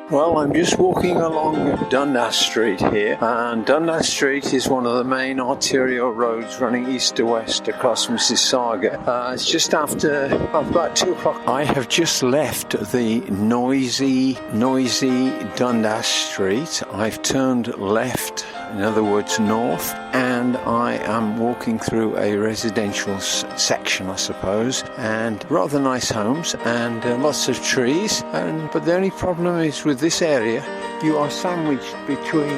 Well, I'm just walking along Dundas Street here, and Dundas Street is one of the main arterial roads running east to west across Mississauga. It's just after about 2 o'clock. I have just left the noisy Dundas Street. I've turned left, in other words north, and I am walking through a residential section, I suppose, and rather nice homes and lots of trees. But the only problem is with this area, you are sandwiched between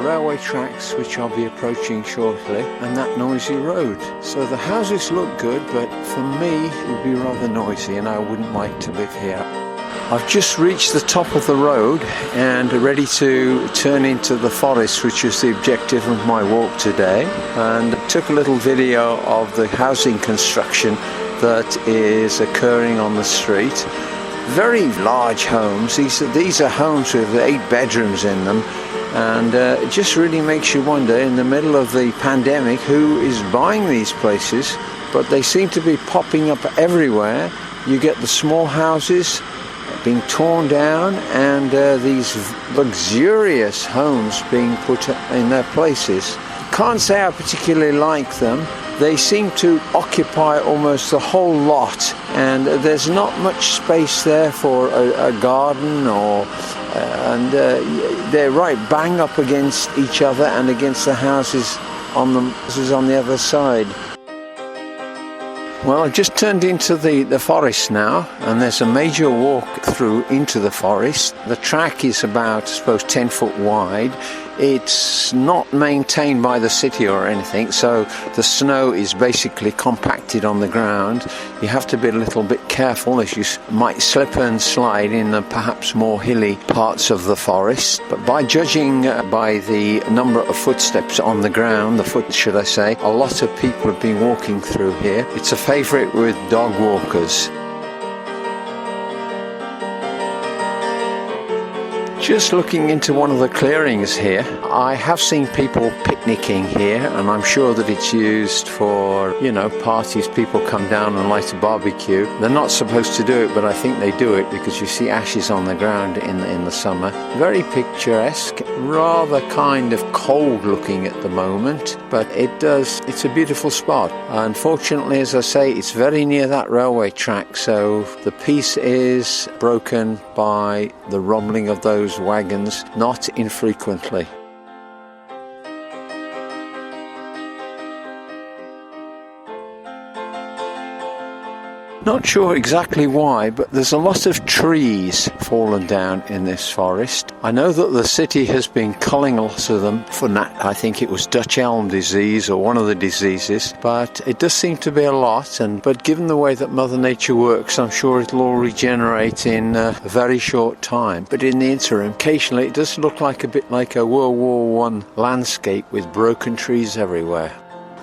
railway tracks, which I'll be approaching shortly, and that noisy road. So the houses look good, but for me it would be rather noisy and I wouldn't like to live here. I've just reached the top of the road and ready to turn into the forest, which is the objective of my walk today, and took a little video of the housing construction that is occurring on the street. Very large homes. These are homes with 8 bedrooms in them, and it just really makes you wonder, in the middle of the pandemic, who is buying these places. But they seem to be popping up everywhere. You get the small houses being torn down and these luxurious homes being put in their places. Can't say I particularly like them. They seem to occupy almost the whole lot, and there's not much space there for a garden, and they're right bang up against each other and against the houses on the other side. Well, I've just turned into the forest now, and there's a major walk through into the forest. The track is about, I suppose, 10 foot wide. It's not maintained by the city or anything, so the snow is basically compacted on the ground. You have to be a little bit careful, as you might slip and slide in the perhaps more hilly parts of the forest. But by judging by the number of footsteps on the ground, should I say, a lot of people have been walking through here. It's a favourite with dog walkers. Just looking into one of the clearings here, I have seen people picnicking here, and I'm sure that it's used for, parties. People come down and light a barbecue. They're not supposed to do it, but I think they do it because you see ashes on the ground in the summer. Very picturesque, rather kind of cold looking at the moment, but it's a beautiful spot. Unfortunately, as I say, it's very near that railway track, so the peace is broken by the rumbling of those wagons, not infrequently. Not sure exactly why, but there's a lot of trees fallen down in this forest. I know that the city has been culling a lot of them for I think it was Dutch elm disease or one of the diseases, but it does seem to be a lot. But given the way that Mother Nature works, I'm sure it'll all regenerate in a very short time. But in the interim, occasionally it does look like a bit like a World War I landscape with broken trees everywhere.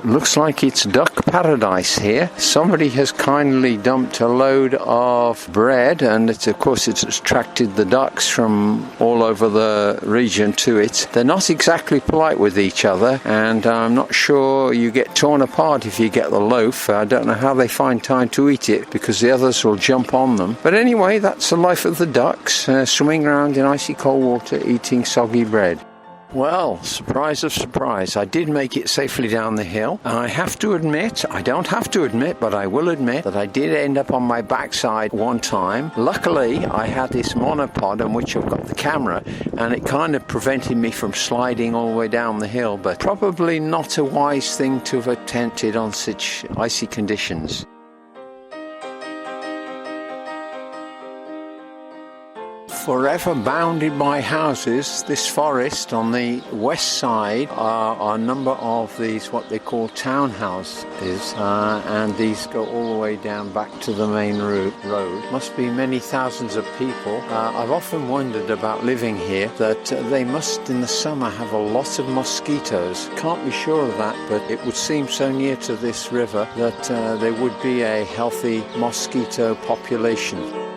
Looks like it's duck paradise here. Somebody has kindly dumped a load of bread, and it's attracted the ducks from all over the region to it. They're not exactly polite with each other, and I'm not sure you get torn apart if you get the loaf. I don't know how they find time to eat it, because the others will jump on them. But anyway, that's the life of the ducks, swimming around in icy cold water eating soggy bread. Well, surprise of surprise, I did make it safely down the hill. I don't have to admit, but I will admit that I did end up on my backside one time. Luckily, I had this monopod on which I've got the camera, and it kind of prevented me from sliding all the way down the hill, but probably not a wise thing to have attempted on such icy conditions. Forever bounded by houses, this forest on the west side are a number of these what they call townhouses, and these go all the way down back to the main road. Must be many thousands of people. I've often wondered about living here, that they must in the summer have a lot of mosquitoes. Can't be sure of that, but it would seem so near to this river that there would be a healthy mosquito population.